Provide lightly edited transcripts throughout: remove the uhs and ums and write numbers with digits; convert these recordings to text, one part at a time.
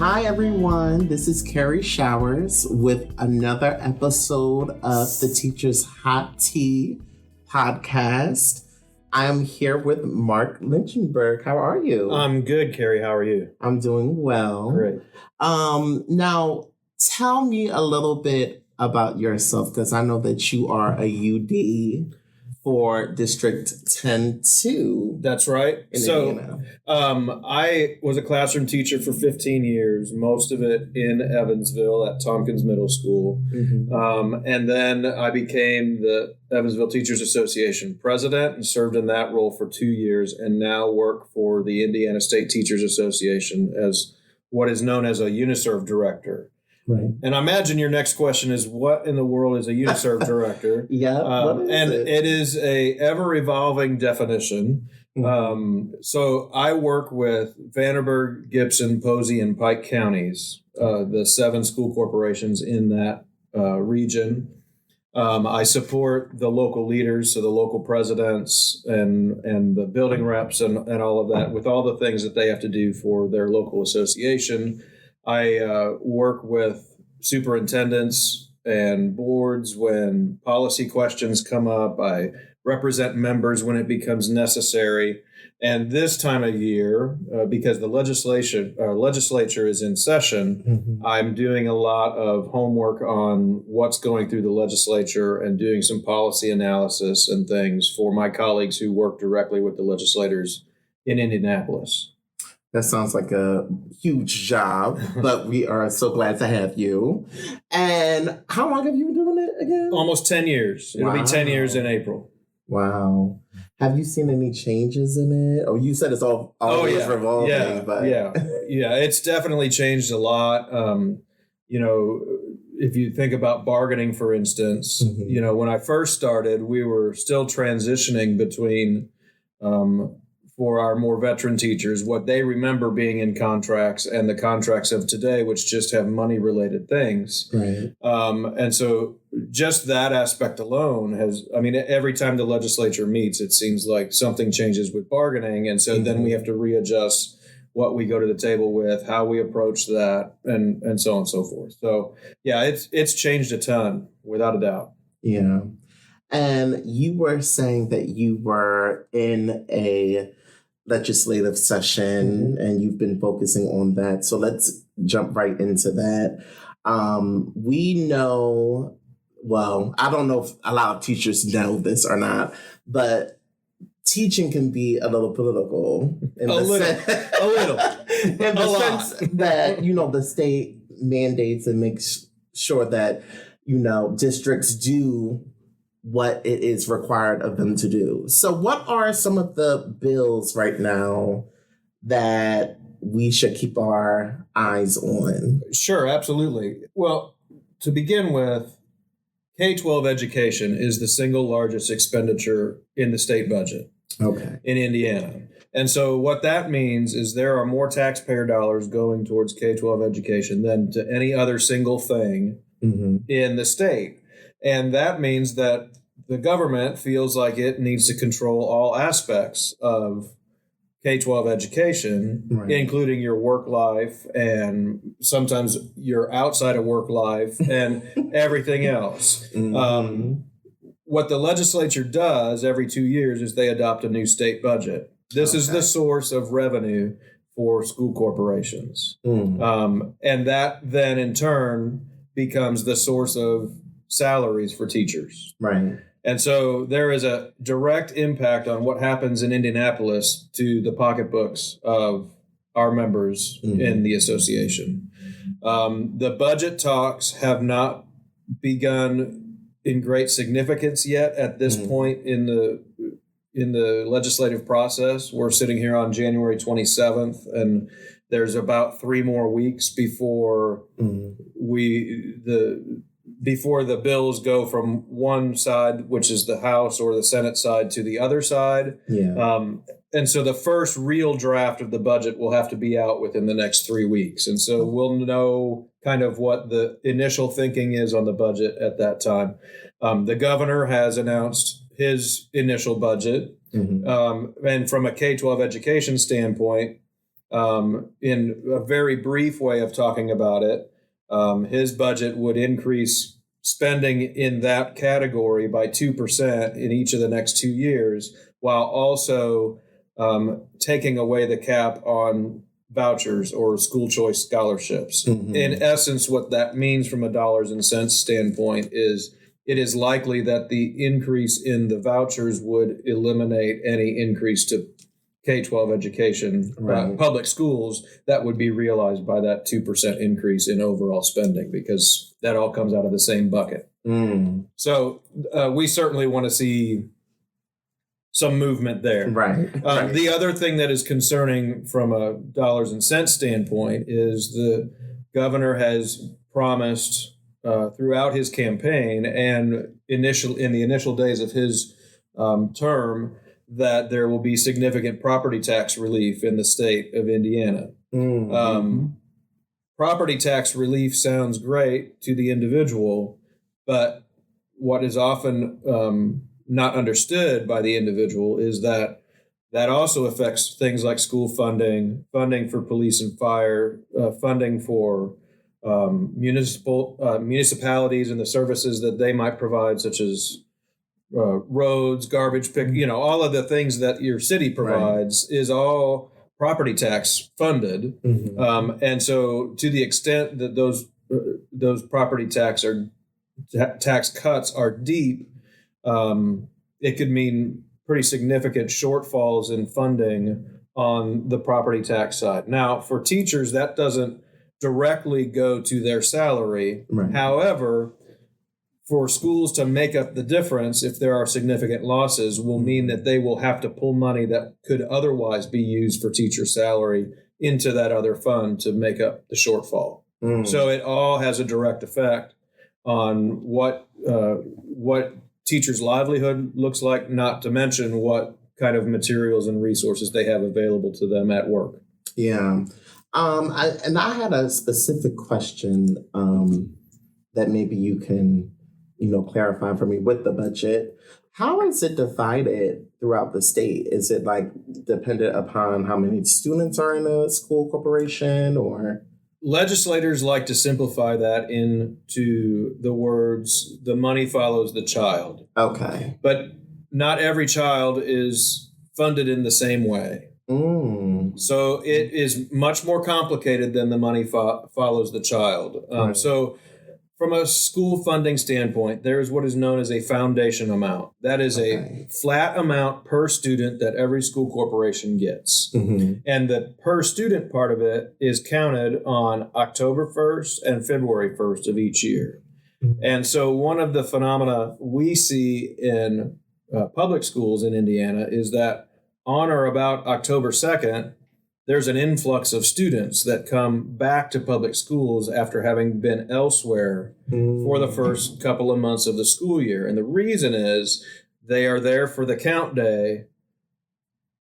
Hi, everyone. This is Kerry Showers with another episode of the Teacher's Hot Tea podcast. I am here with Mark Lichtenberg. How are you? I'm good, Kerry. How are you? I'm doing well. Great. Now, tell me a little bit about yourself, because I know that you are a UD for District 10-2. That's right. Indiana. I was a classroom teacher for 15 years, most of it in Evansville at Tompkins Middle School. Mm-hmm. And then I became the Evansville Teachers Association president and served in that role for 2 years, and now work for the Indiana State Teachers Association as what is known as a UNISR director. Right. And I imagine your next question is, what in the world is a UNISR director? Yeah. It is a ever-evolving definition. Mm-hmm. So I work with Vanderburgh, Gibson, Posey, and Pike counties, the 7 school corporations in that region. I support the local leaders, so the local presidents and the building reps and all of that, with all the things that they have to do for their local association. I work with superintendents and boards when policy questions come up. I represent members when it becomes necessary. And this time of year, because the legislature is in session, Mm-hmm. I'm doing a lot of homework on what's going through the legislature and doing some policy analysis and things for my colleagues who work directly with the legislators in Indianapolis. That sounds like a huge job, but we are so glad to have you. And how long have you been doing it again? Almost 10 years. It'll be 10 years in April. Wow. Have you seen any changes in it? Oh, you said it's always revolving. Yeah, it's definitely changed a lot. If you think about bargaining, for instance, Mm-hmm. When I first started, we were still transitioning between for our more veteran teachers, what they remember being in contracts and the contracts of today, which just have money-related things. Right. And so just that aspect alone every time the legislature meets, it seems like something changes with bargaining. And so then we have to readjust what we go to the table with, how we approach that, and so on and so forth. So, yeah, it's changed a ton, without a doubt. Yeah. And you were saying that you were in a legislative session and you've been focusing on that. So let's jump right into that. We know, well, I don't know if a lot of teachers know this or not, but teaching can be a little political in the sense that, the state mandates and makes sure that, districts do what it is required of them to do. So what are some of the bills right now that we should keep our eyes on? Sure, absolutely. Well, to begin with, K-12 education is the single largest expenditure in the state budget in Indiana. And so what that means is there are more taxpayer dollars going towards K-12 education than to any other single thing in the state. And that means that the government feels like it needs to control all aspects of K-12 education, including your work life and sometimes your outside of work life and everything else. What the legislature does every 2 years is they adopt a new state budget. This is the source of revenue for school corporations. And that then in turn becomes the source of salaries for teachers. Right. And so there is a direct impact on what happens in Indianapolis to the pocketbooks of our members in the association. The budget talks have not begun in great significance yet at this point in the legislative process. We're sitting here on January 27th, and there's about 3 more weeks before before the bills go from one side, which is the House or the Senate side, to the other side. And so the first real draft of the budget will have to be out within the next 3 weeks. And so we'll know kind of what the initial thinking is on the budget at that time. The governor has announced his initial budget. And from a K-12 education standpoint, in a very brief way of talking about it, his budget would increase spending in that category by 2% in each of the next 2 years, while also taking away the cap on vouchers or school choice scholarships. Mm-hmm. In essence, what that means from a dollars and cents standpoint is it is likely that the increase in the vouchers would eliminate any increase to K-12 education, public schools, that would be realized by that 2% increase in overall spending, because that all comes out of the same bucket. Mm. So we certainly want to see some movement there. Right. The other thing that is concerning from a dollars and cents standpoint is the governor has promised throughout his campaign and in the initial days of his term that there will be significant property tax relief in the state of Indiana. Mm-hmm. Property tax relief sounds great to the individual, but what is often not understood by the individual is that also affects things like school funding, funding for police and fire, funding for municipalities and the services that they might provide, such as roads, garbage pick, all of the things that your city provides is all property tax funded. Mm-hmm. And so to the extent that those property tax cuts are deep, it could mean pretty significant shortfalls in funding on the property tax side. Now, for teachers, that doesn't directly go to their salary. Right. However, for schools to make up the difference, if there are significant losses, will mean that they will have to pull money that could otherwise be used for teacher salary into that other fund to make up the shortfall. Mm. So it all has a direct effect on what teachers' livelihood looks like, not to mention what kind of materials and resources they have available to them at work. Yeah. I had a specific question that maybe you can clarify for me with the budget. How is it divided throughout the state? Is it dependent upon how many students are in a school corporation, or? Legislators like to simplify that into the words, the money follows the child. Okay. But not every child is funded in the same way. Mm. So it is much more complicated than the money follows the child. Right. So from a school funding standpoint, there is what is known as a foundation amount. That is a flat amount per student that every school corporation gets. Mm-hmm. And the per student part of it is counted on October 1st and February 1st of each year. Mm-hmm. And so one of the phenomena we see in public schools in Indiana is that on or about October 2nd, there's an influx of students that come back to public schools after having been elsewhere for the first couple of months of the school year. And the reason is they are there for the count day,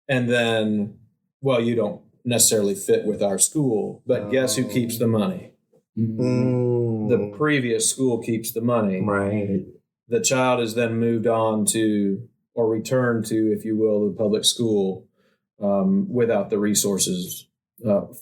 and then, well, you don't necessarily fit with our school, but guess who keeps the money? The previous school keeps the money. Right. The child is then moved on to, or returned to, if you will, the public school without the resources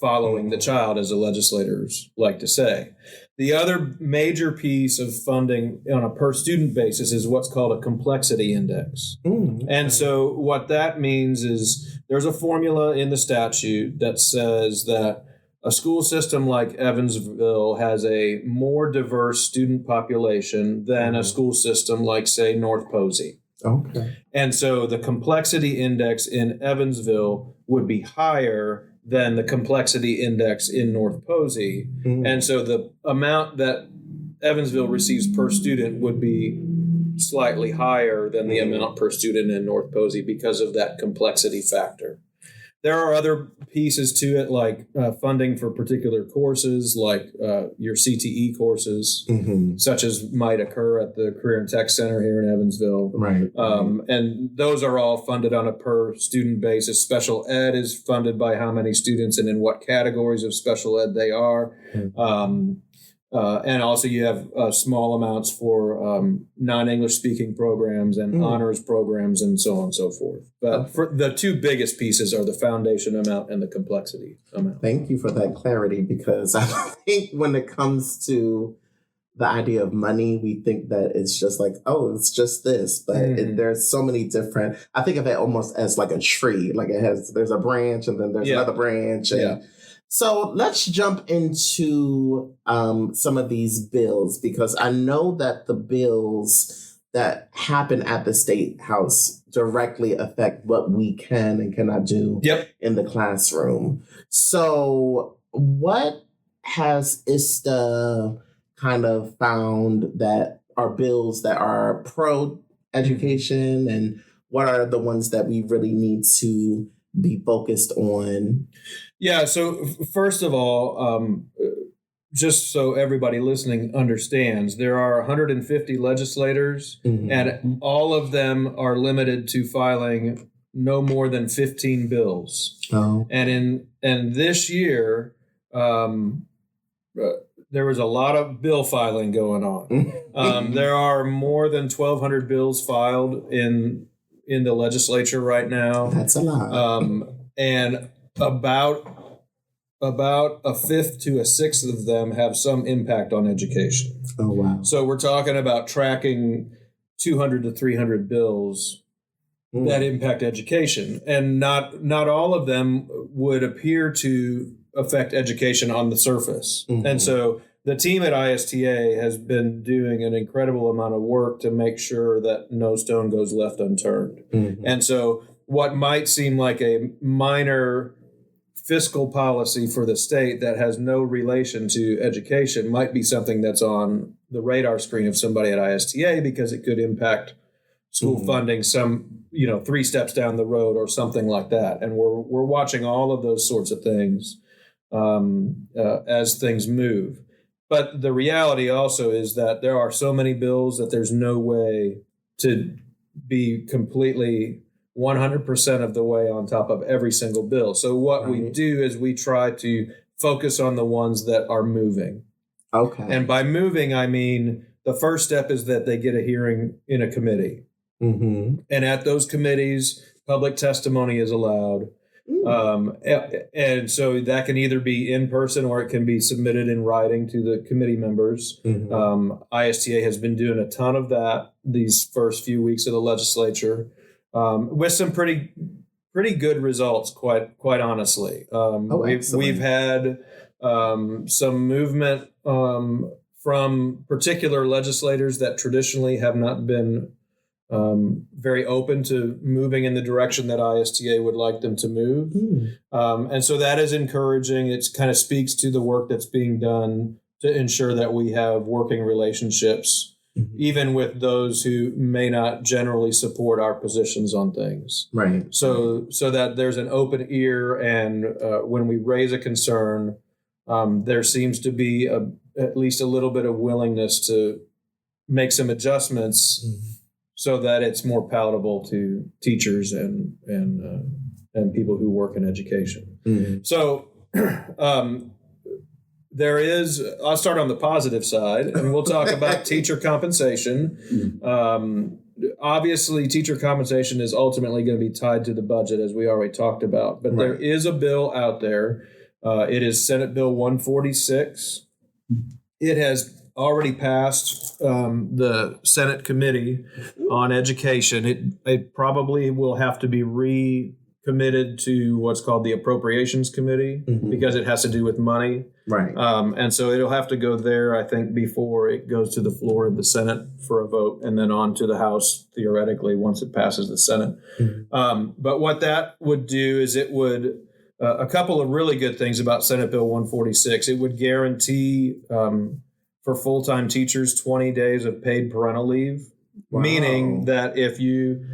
following the child, as the legislators like to say. The other major piece of funding on a per student basis is what's called a complexity index. Okay. And so what that means is there's a formula in the statute that says that a school system like Evansville has a more diverse student population than a school system like, say, North Posey. Okay. And so the complexity index in Evansville would be higher than the complexity index in North Posey. Mm-hmm. And so the amount that Evansville receives per student would be slightly higher than the amount per student in North Posey because of that complexity factor. There are other pieces to it, like funding for particular courses, like your CTE courses, such as might occur at the Career and Tech Center here in Evansville. Right. And those are all funded on a per student basis. Special ed is funded by how many students and in what categories of special ed they are. And also you have small amounts for non-English speaking programs and honors programs and so on and so forth. But for the two biggest pieces are the foundation amount and the complexity amount. Thank you for that clarity, because I think when it comes to the idea of money, we think that it's just like, oh, it's just this. But there's so many different, I think of it almost as like a tree. Like there's a branch and then there's another branch. And so let's jump into some of these bills, because I know that the bills that happen at the State House directly affect what we can and cannot do in the classroom. So what has ISTA kind of found that are bills that are pro-education, and what are the ones that we really need to be focused on? Yeah, so first of all, just so everybody listening understands, there are 150 legislators, and all of them are limited to filing no more than 15 bills. And this year, there was a lot of bill filing going on. There are more than 1,200 bills filed in the legislature right now. That's a lot. And about a fifth to a sixth of them have some impact on education. Oh, wow. So we're talking about tracking 200 to 300 bills that impact education. And not all of them would appear to affect education on the surface. And so the team at ISTA has been doing an incredible amount of work to make sure that no stone goes left unturned. And so what might seem like a minor fiscal policy for the state that has no relation to education might be something that's on the radar screen of somebody at ISTA, because it could impact school funding some, 3 steps down the road or something like that. And we're watching all of those sorts of things as things move. But the reality also is that there are so many bills that there's no way to be completely 100% of the way on top of every single bill. So what we do is we try to focus on the ones that are moving. Okay. And by moving, I mean the first step is that they get a hearing in a committee. And at those committees, public testimony is allowed. And so that can either be in person or it can be submitted in writing to the committee members. ISTA has been doing a ton of that these first few weeks of the legislature, with some pretty good results, quite honestly. We've had some movement from particular legislators that traditionally have not been very open to moving in the direction that ISTA would like them to move. And so that is encouraging. It kind of speaks to the work that's being done to ensure that we have working relationships, even with those who may not generally support our positions on things. Right. So that there's an open ear, and when we raise a concern, there seems to be at least a little bit of willingness to make some adjustments so that it's more palatable to teachers and people who work in education. So there is, I'll start on the positive side, and we'll talk about teacher compensation. Obviously, teacher compensation is ultimately going to be tied to the budget, as we already talked about. But there is a bill out there. It is Senate Bill 146. It has already passed the Senate Committee on Education. It probably will have to be recommitted to what's called the Appropriations Committee, because it has to do with money. Right. And so it'll have to go there, I think, before it goes to the floor of the Senate for a vote, and then on to the House, theoretically, once it passes the Senate. But what that would do is it would, a couple of really good things about Senate Bill 146. It would guarantee for full-time teachers 20 days of paid parental leave, meaning that if you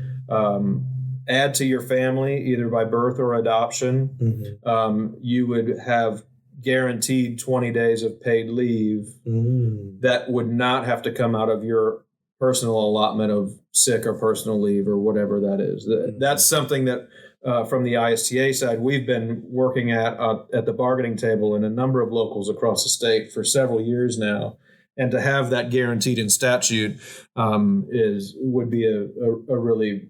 add to your family, either by birth or adoption, you would have guaranteed 20 days of paid leave that would not have to come out of your personal allotment of sick or personal leave or whatever that is. That's something that from the ISTA side, we've been working at the bargaining table in a number of locals across the state for several years now. And to have that guaranteed in statute would be a really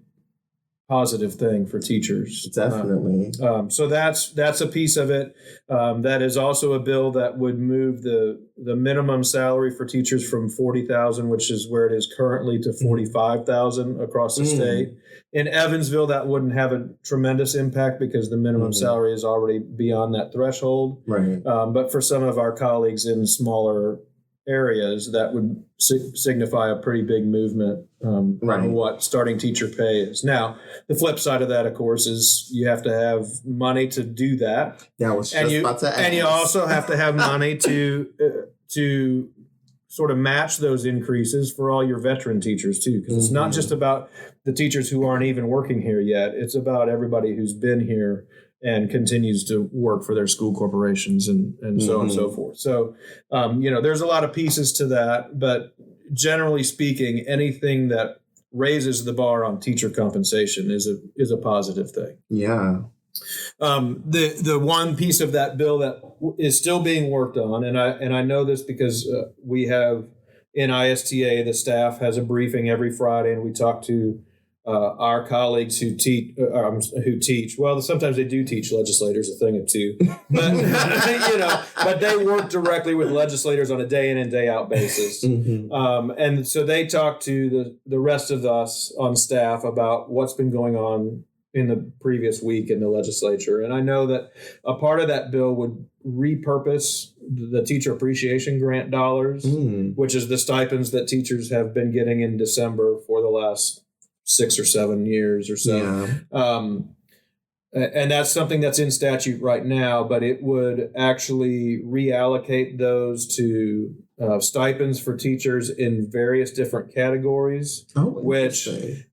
positive thing for teachers. Definitely. So that's a piece of it. That is also a bill that would move the minimum salary for teachers from $40,000, which is where it is currently, to $45,000 across the state. In Evansville, that wouldn't have a tremendous impact because the minimum salary is already beyond that threshold. Right. But for some of our colleagues in smaller areas, that would signify a pretty big movement on what starting teacher pay is. Now, the flip side of that, of course, is you have to have money to do that. Yeah, I was just about to ask. And you also have to have money to sort of match those increases for all your veteran teachers too, because it's not just about the teachers who aren't even working here yet. It's about everybody who's been here and continues to work for their school corporations and so on and so forth. So, there's a lot of pieces to that, but generally speaking, anything that raises the bar on teacher compensation is a positive thing. Yeah. The one piece of that bill that is still being worked on, and I know this because we have in ISTA, the staff has a briefing every Friday, and we talk to our colleagues who teach. Well, sometimes they do teach legislators a thing or two, but but they work directly with legislators on a day in and day out basis. And so they talk to the rest of us on staff about what's been going on in the previous week in the legislature. And I know that a part of that bill would repurpose the teacher appreciation grant dollars, which is the stipends that teachers have been getting in December for the last 6 or 7 years or so. Yeah. And that's something that's in statute right now, but it would actually reallocate those to stipends for teachers in various different categories, which,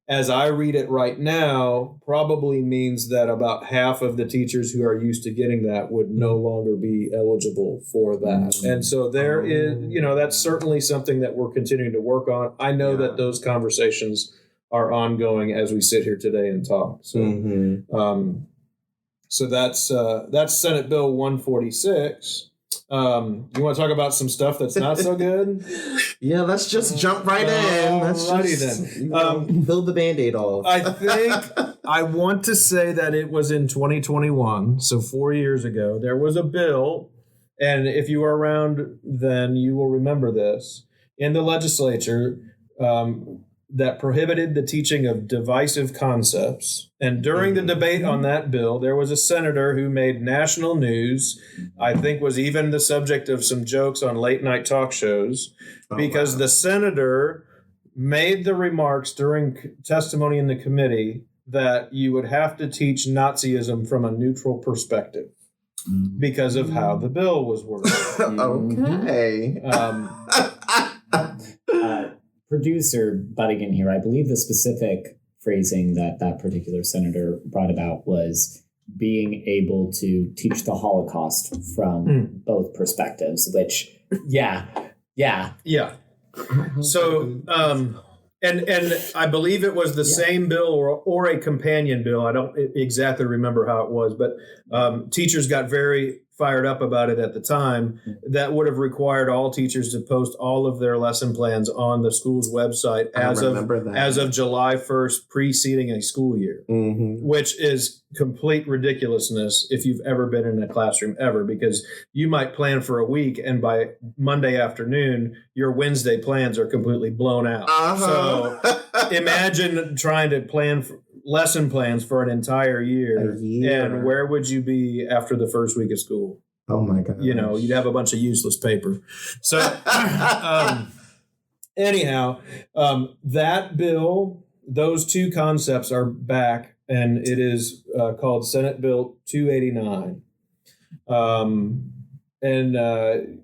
as I read it right now, probably means that about half of the teachers who are used to getting that would no longer be eligible for that. And so there is, that's certainly something that we're continuing to work on. I know that those conversations are ongoing as we sit here today and talk. So, so that's Senate Bill 146. You want to talk about some stuff that's not so good? Yeah, let's just jump right in. Then. Build the Band-Aid off. I think I want to say that it was in 2021, so 4 years ago, there was a bill, and if you were around then, you will remember this, in the legislature, that prohibited the teaching of divisive concepts. And during the debate on that bill, there was a senator who made national news, I think was even the subject of some jokes on late night talk shows, because the senator made the remarks during testimony in the committee that you would have to teach Nazism from a neutral perspective because of how the bill was worded. Okay. Producer butting in here, I believe the specific phrasing that particular senator brought about was being able to teach the Holocaust from both perspectives, which, yeah. So, and I believe it was the same bill or a companion bill. I don't exactly remember how it was, but teachers got very fired up about it at the time. That would have required all teachers to post all of their lesson plans on the school's website as of July 1st, preceding a school year, which is complete ridiculousness if you've ever been in a classroom ever, because you might plan for a week and by Monday afternoon, your Wednesday plans are completely blown out. So imagine trying to plan lesson plans for an entire year, and where would you be after the first week of school? Oh my God. You'd have a bunch of useless paper. So anyhow, that bill, those two concepts are back, and it is called Senate Bill 289.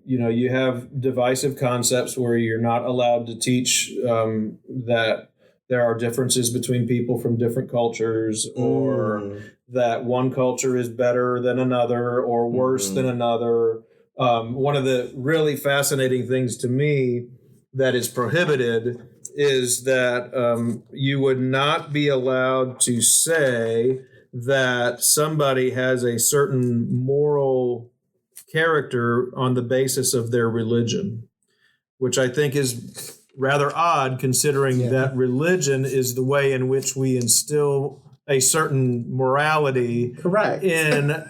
You have divisive concepts where you're not allowed to teach that there are differences between people from different cultures, or that one culture is better than another or worse than another. One of the really fascinating things to me that is prohibited is that you would not be allowed to say that somebody has a certain moral character on the basis of their religion, which I think is rather odd considering that religion is the way in which we instill a certain morality Correct. in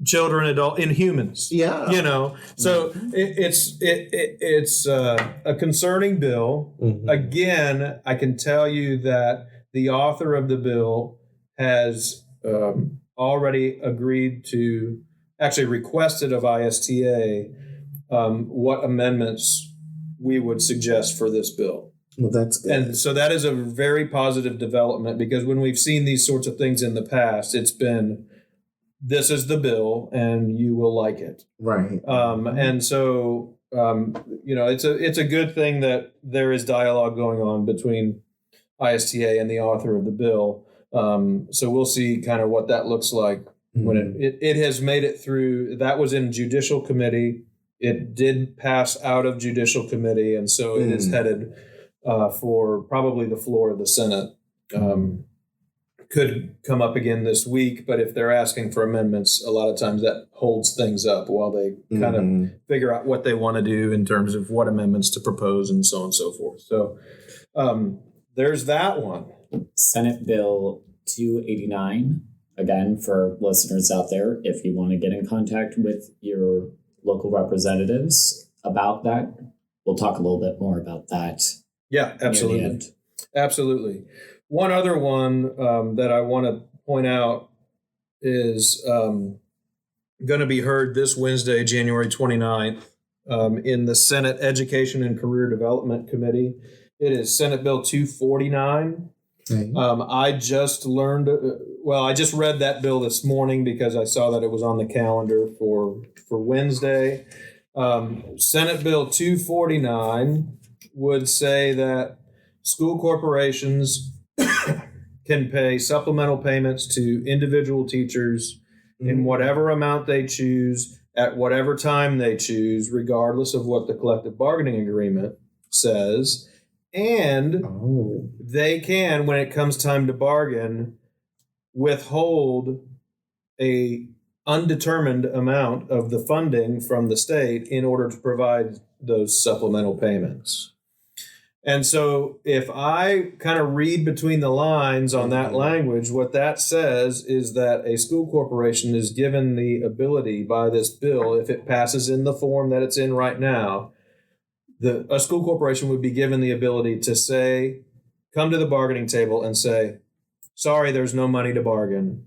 children, in humans. Yeah. You know, so it's a concerning bill. Mm-hmm. Again, I can tell you that the author of the bill has already agreed to, actually requested of ISTA what amendments we would suggest for this bill. Well, that's good. And so that is a very positive development, because when we've seen these sorts of things in the past, it's been, this is the bill and you will like it. Right. And so, it's a good thing that there is dialogue going on between ISTA and the author of the bill. So we'll see kind of what that looks like when it has made it through. That was in judicial committee. It did pass out of judicial committee, and so it is headed for probably the floor of the Senate. Could come up again this week, but if they're asking for amendments, a lot of times that holds things up while they kind of figure out what they want to do in terms of what amendments to propose and so on and so forth. So there's that one. Senate Bill 289. Again, for listeners out there, if you want to get in contact with your local representatives about that, we'll talk a little bit more about that. Yeah, absolutely. Absolutely. One other one that I want to point out is going to be heard this Wednesday, January 29th, in the Senate Education and Career Development Committee. It is Senate Bill 249. I just learned, I just read that bill this morning because I saw that it was on the calendar for Wednesday. Senate Bill 249 would say that school corporations can pay supplemental payments to individual teachers in whatever amount they choose at whatever time they choose, regardless of what the collective bargaining agreement says. And they can, when it comes time to bargain, withhold a undetermined amount of the funding from the state in order to provide those supplemental payments. And so if I kind of read between the lines on that language, what that says is that a school corporation is given the ability by this bill, if it passes in the form that it's in right now, a school corporation would be given the ability to say, come to the bargaining table and say, sorry, there's no money to bargain.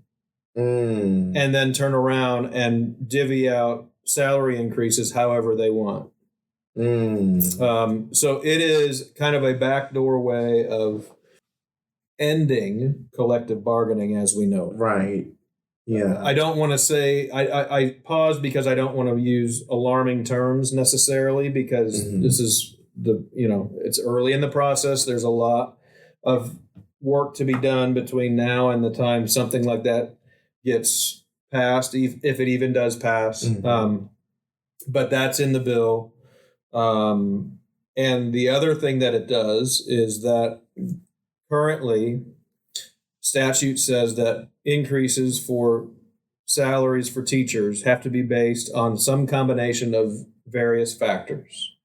And then turn around and divvy out salary increases however they want. So it is kind of a backdoor way of ending collective bargaining as we know it. Right. Yeah. I don't want to say, I pause because I don't want to use alarming terms necessarily, because this is it's early in the process. There's a lot of work to be done between now and the time something like that gets passed, if it even does pass. But that's in the bill. And the other thing that it does is that currently statute says that increases for salaries for teachers have to be based on some combination of various factors.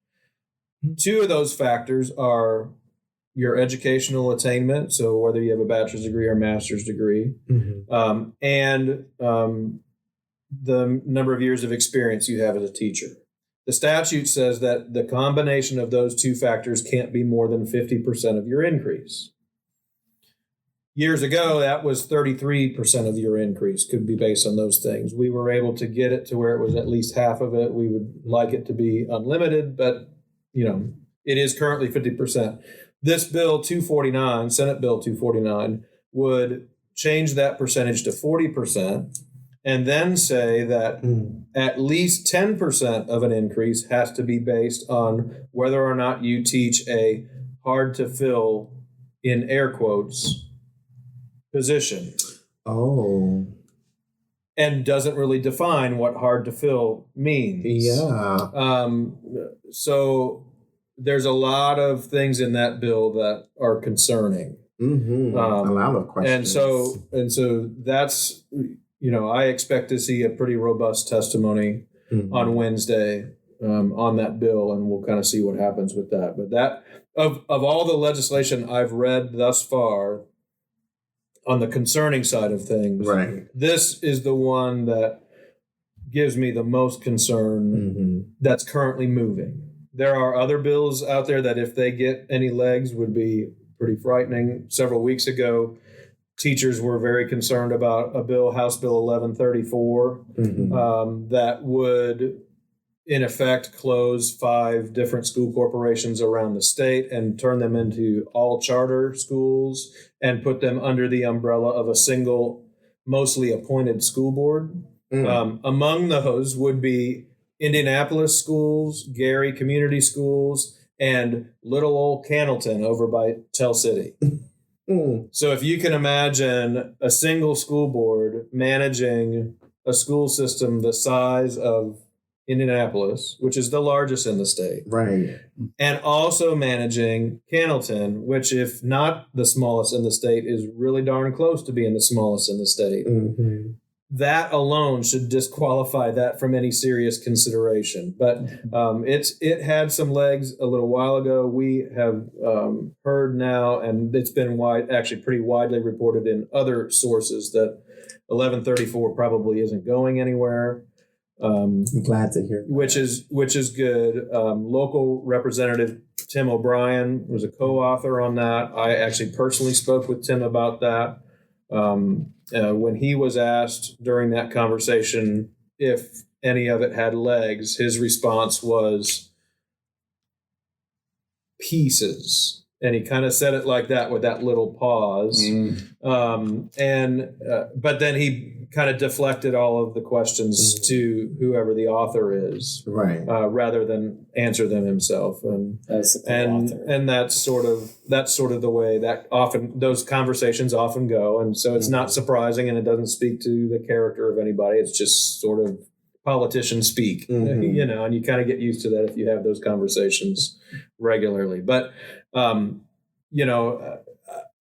Two of those factors are your educational attainment, so whether you have a bachelor's degree or master's degree, and the number of years of experience you have as a teacher. The statute says that the combination of those two factors can't be more than 50% of your increase. Years ago, that was 33% of your increase could be based on those things. We were able to get it to where it was at least half of it. We would like it to be unlimited, but it is currently 50%. This bill 249, Senate Bill 249, would change that percentage to 40%. And then say that at least 10% of an increase has to be based on whether or not you teach a hard to fill, in air quotes, position. And doesn't really define what hard to fill means. So there's a lot of things in that bill that are concerning. A lot of questions. And so that's, I expect to see a pretty robust testimony on Wednesday on that bill, and we'll kind of see what happens with that. But that of all the legislation I've read thus far on the concerning side of things, right, this is the one that gives me the most concern that's currently moving. There are other bills out there that if they get any legs would be pretty frightening. Several weeks ago, teachers were very concerned about a bill, House Bill 1134, that would, in effect, close 5 different school corporations around the state and turn them into all charter schools and put them under the umbrella of a single, mostly appointed school board. Among those would be Indianapolis schools, Gary Community Schools, and little old Cannleton over by Tell City. So if you can imagine a single school board managing a school system the size of Indianapolis, which is the largest in the state, right, and also managing Cannleton, which, if not the smallest in the state, is really darn close to being the smallest in the state. That alone should disqualify that from any serious consideration. But it had some legs a little while ago. We have heard now, and it's been pretty widely reported in other sources, that 1134 probably isn't going anywhere. I'm glad to hear that. Which is good. Local Representative Tim O'Brien was a co-author on that. I actually personally spoke with Tim about that. When he was asked during that conversation if any of it had legs, his response was pieces. And he kind of said it like that with that little pause. But then he kind of deflected all of the questions to whoever the author is, right? Rather than answer them himself. And that's sort of the way that often those conversations often go. And so it's not surprising, and it doesn't speak to the character of anybody. It's just sort of politicians speak, and you kind of get used to that if you have those conversations regularly. But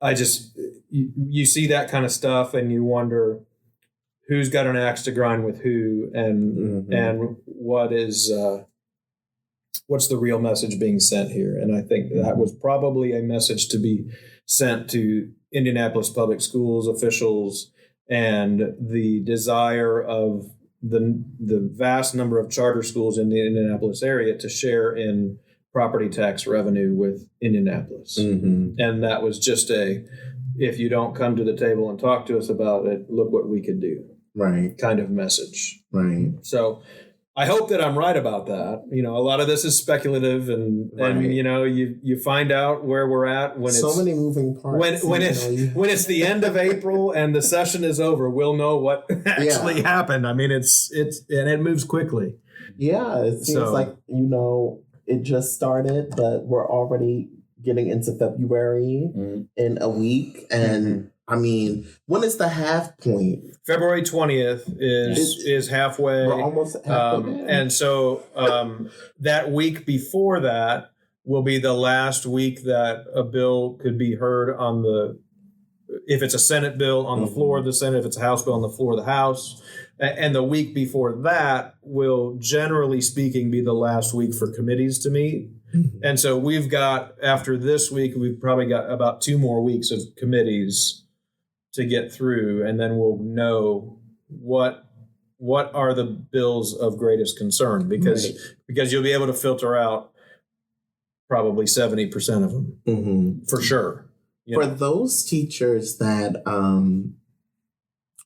I just you see that kind of stuff, and you wonder who's got an axe to grind with who, and what's the real message being sent here. And I think that was probably a message to be sent to Indianapolis Public Schools officials, and the desire of the vast number of charter schools in the Indianapolis area to share in property tax revenue with Indianapolis. And that was just if you don't come to the table and talk to us about it, look what we could do. Right. Kind of message. Right. So I hope that I'm right about that. A lot of this is speculative, and you find out where we're at when so it's many moving parts. When it's the end of April and the session is over, we'll know what actually happened. I mean, it's and it moves quickly. Yeah, it seems like it just started, but we're already getting into February in a week. And I mean, when is the half point? February 20th is halfway. We're almost halfway. And so that week before that will be the last week that a bill could be heard if it's a Senate bill, on the floor of the Senate, if it's a House bill, on the floor of the House. And the week before that will, generally speaking, be the last week for committees to meet. And so after this week, we've probably got about 2 more weeks of committees to get through, and then we'll know what are the bills of greatest concern, because you'll be able to filter out probably 70% of them for sure. For those teachers that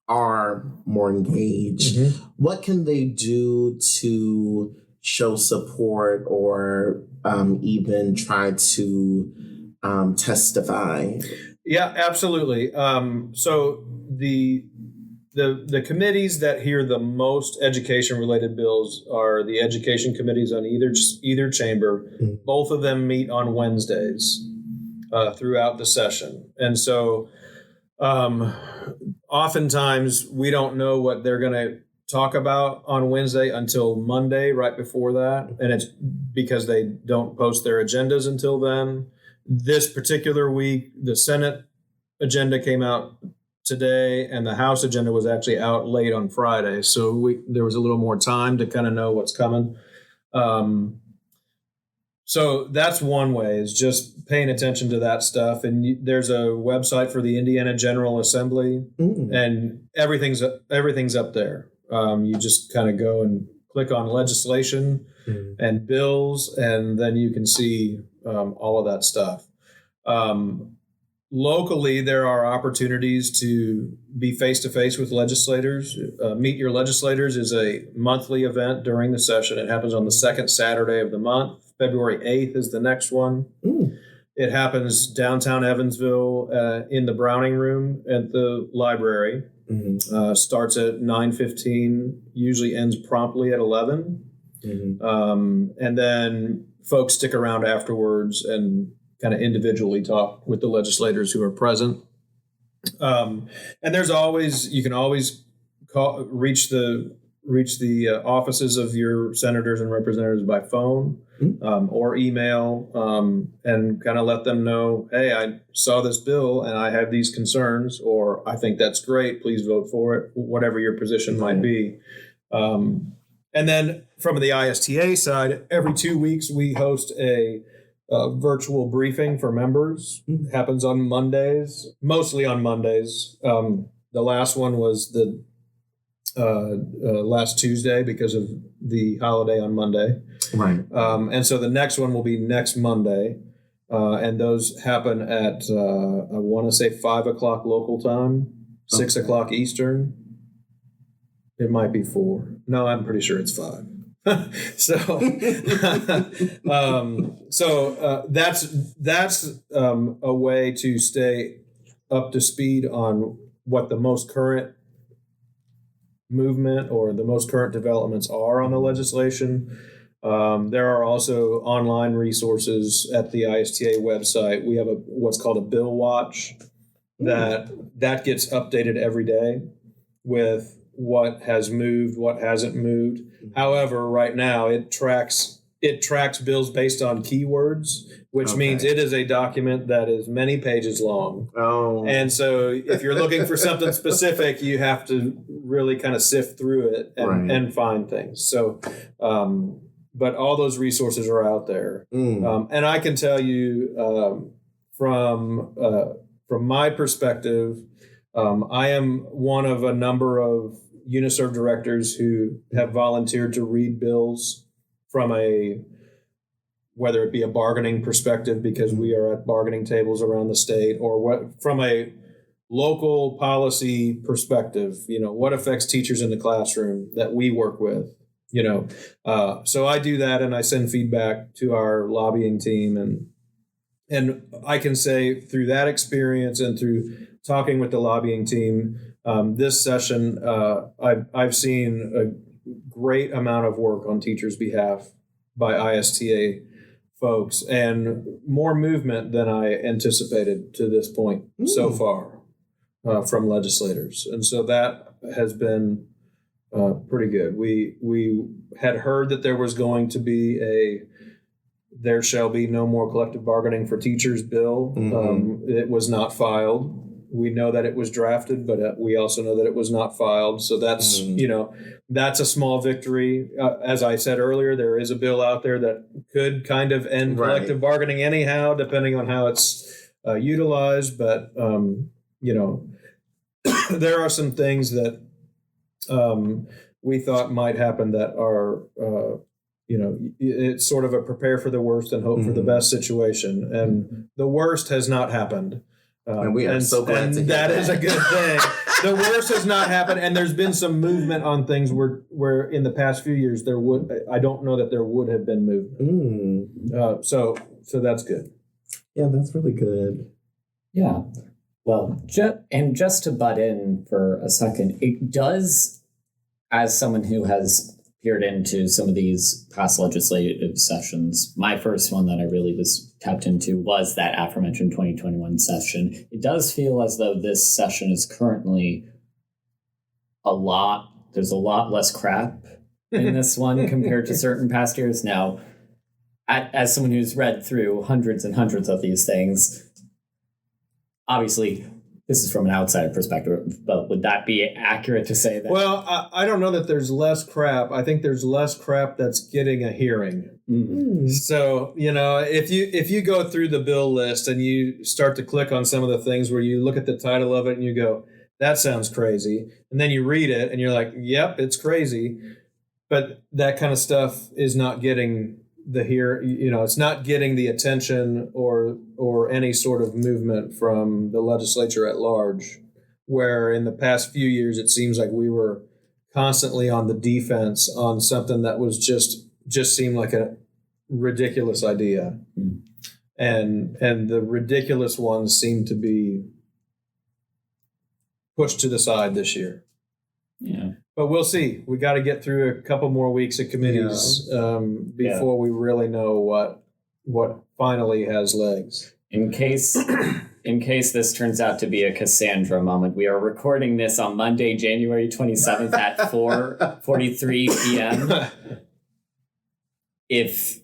are more engaged, what can they do to show support or even try to testify? Yeah, absolutely. So the committees that hear the most education-related bills are the education committees on either chamber. Both of them meet on Wednesdays throughout the session. And so oftentimes we don't know what they're going to talk about on Wednesday until Monday, right before that. And it's because they don't post their agendas until then. This particular week, the Senate agenda came out today, and the House agenda was actually out late on Friday, so there was a little more time to kind of know what's coming. So that's one way, is just paying attention to that stuff. And there's a website for the Indiana General Assembly, and everything's up there. You just kind of go and click on legislation and bills, and then you can see all of that stuff. Locally, there are opportunities to be face-to-face with legislators. Meet Your Legislators is a monthly event during the session. It happens on the second Saturday of the month. February 8th is the next one. It happens downtown Evansville in the Browning Room at the library. Starts at 9:15, usually ends promptly at 11. And then folks stick around afterwards and kind of individually talk with the legislators who are present. And you can always reach the offices of your senators and representatives by phone or email, and kind of let them know, hey, I saw this bill and I have these concerns, or I think that's great, please vote for it, whatever your position might be. And then from the ISTA side, every 2 weeks we host a virtual briefing for members. It happens on Mondays, mostly on Mondays. The last one was the last Tuesday because of the holiday on Monday. Right. And so the next one will be next Monday. And those happen at, I want to say 5 o'clock local time, 6 o'clock Eastern. It might be 4. No, I'm pretty sure it's 5. So that's a way to stay up to speed on what the most current movement or the most current developments are on the legislation. There are also online resources at the ISTA website. We have what's called a bill watch that gets updated every day with what has moved, what hasn't moved. However, right now it tracks bills based on keywords, which means it is a document that is many pages long. And so if you're looking for something specific, you have to really kind of sift through it and find things. So, but all those resources are out there. And I can tell you from my perspective, I am one of a number of UNISR directors who have volunteered to read bills from whether it be a bargaining perspective, because we are at bargaining tables around the state, or from a local policy perspective, what affects teachers in the classroom that we work with, so I do that, and I send feedback to our lobbying team, and I can say through that experience and through talking with the lobbying team, this session, I've seen a great amount of work on teachers' behalf by ISTA folks, and more movement than I anticipated to this point so far from legislators. And so that has been pretty good. We had heard that there was going to be there shall be no more collective bargaining for teachers bill. It was not filed. We know that it was drafted, but we also know that it was not filed. So that's, that's a small victory. As I said earlier, there is a bill out there that could kind of end collective bargaining anyhow, depending on how it's utilized. But, there are some things that we thought might happen that are, it's sort of a prepare for the worst and hope for the best situation. And the worst has not happened. And we are so glad to hear that. That is a good thing. The worst has not happened, and there's been some movement on things where in the past few years I don't know that there would have been movement. So that's good. Yeah, that's really good. Yeah. Well, just to butt in for a second, it does, as someone who has peered into some of these past legislative sessions, my first one that I really was tapped into was that aforementioned 2021 session. It does feel as though this session is currently there's a lot less crap in this one compared to certain past years. Now, as someone who's read through hundreds and hundreds of these things, obviously this is from an outsider perspective, but would that be accurate to say that? Well, I don't know that there's less crap. I think there's less crap that's getting a hearing. Mm-hmm. So, if you go through the bill list and you start to click on some of the things where you look at the title of it and you go, that sounds crazy. And then you read it and you're like, yep, it's crazy. But that kind of stuff is not getting it's not getting the attention or any sort of movement from the legislature at large, where in the past few years it seems like we were constantly on the defense on something that was just seemed like a ridiculous idea. And the ridiculous ones seem to be pushed to the side this year. Yeah. But we'll see. We got to get through a couple more weeks of committees before we really know what finally has legs. In case this turns out to be a Cassandra moment, we are recording this on Monday, January 27th at 4:43 p.m. If,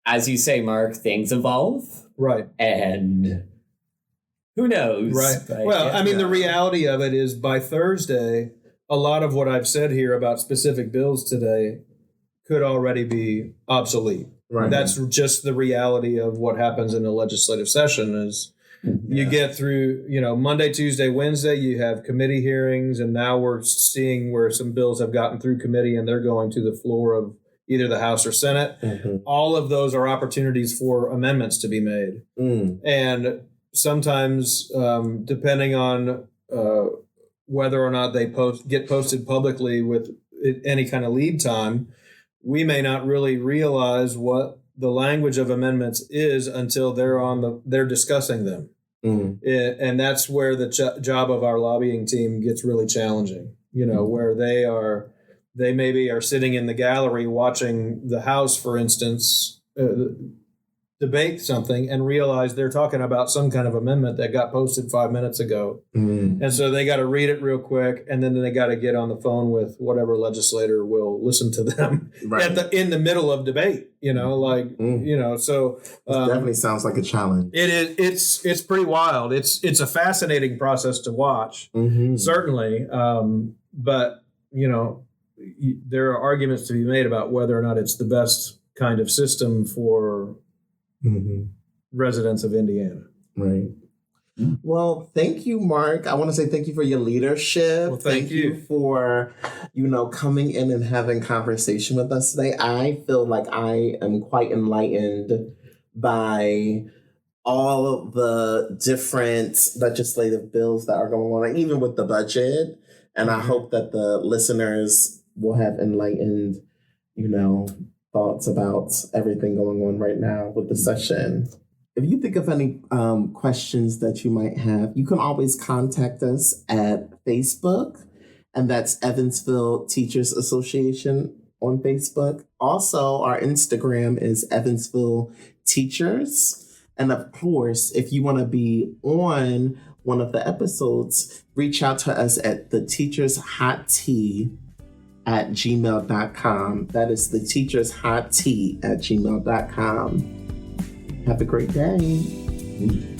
as you say, Mark, things evolve, right, and who knows, right? Well, the reality of it is by Thursday, a lot of what I've said here about specific bills today could already be obsolete. Right. That's just the reality of what happens in a legislative session is you get through, Monday, Tuesday, Wednesday, you have committee hearings, and now we're seeing where some bills have gotten through committee and they're going to the floor of either the House or Senate. Mm-hmm. All of those are opportunities for amendments to be made. And sometimes, depending on whether or not they get posted publicly with any kind of lead time, we may not really realize what the language of amendments is until they're discussing them. And that's where the job of our lobbying team gets really challenging, where they maybe are sitting in the gallery watching the House, for instance, debate something and realize they're talking about some kind of amendment that got posted 5 minutes ago. And so they got to read it real quick, and then they got to get on the phone with whatever legislator will listen to them in the middle of debate, so it definitely sounds like a challenge. It is. It's pretty wild. It's a fascinating process to watch, certainly. But there are arguments to be made about whether or not it's the best kind of system for residents of Indiana. Right. Well, thank you, Mark. I want to say thank you for your leadership. Well, thank you for, coming in and having conversation with us today. I feel like I am quite enlightened by all of the different legislative bills that are going on, even with the budget. And I hope that the listeners will have enlightened, thoughts about everything going on right now with the session. If you think of any questions that you might have, you can always contact us at Facebook, and that's Evansville Teachers Association on Facebook. Also, our Instagram is Evansville Teachers. And of course, if you want to be on one of the episodes, reach out to us at the Teachers Hot Tea at gmail.com. That is the Teachers Hot Tea at gmail.com. Have a great day.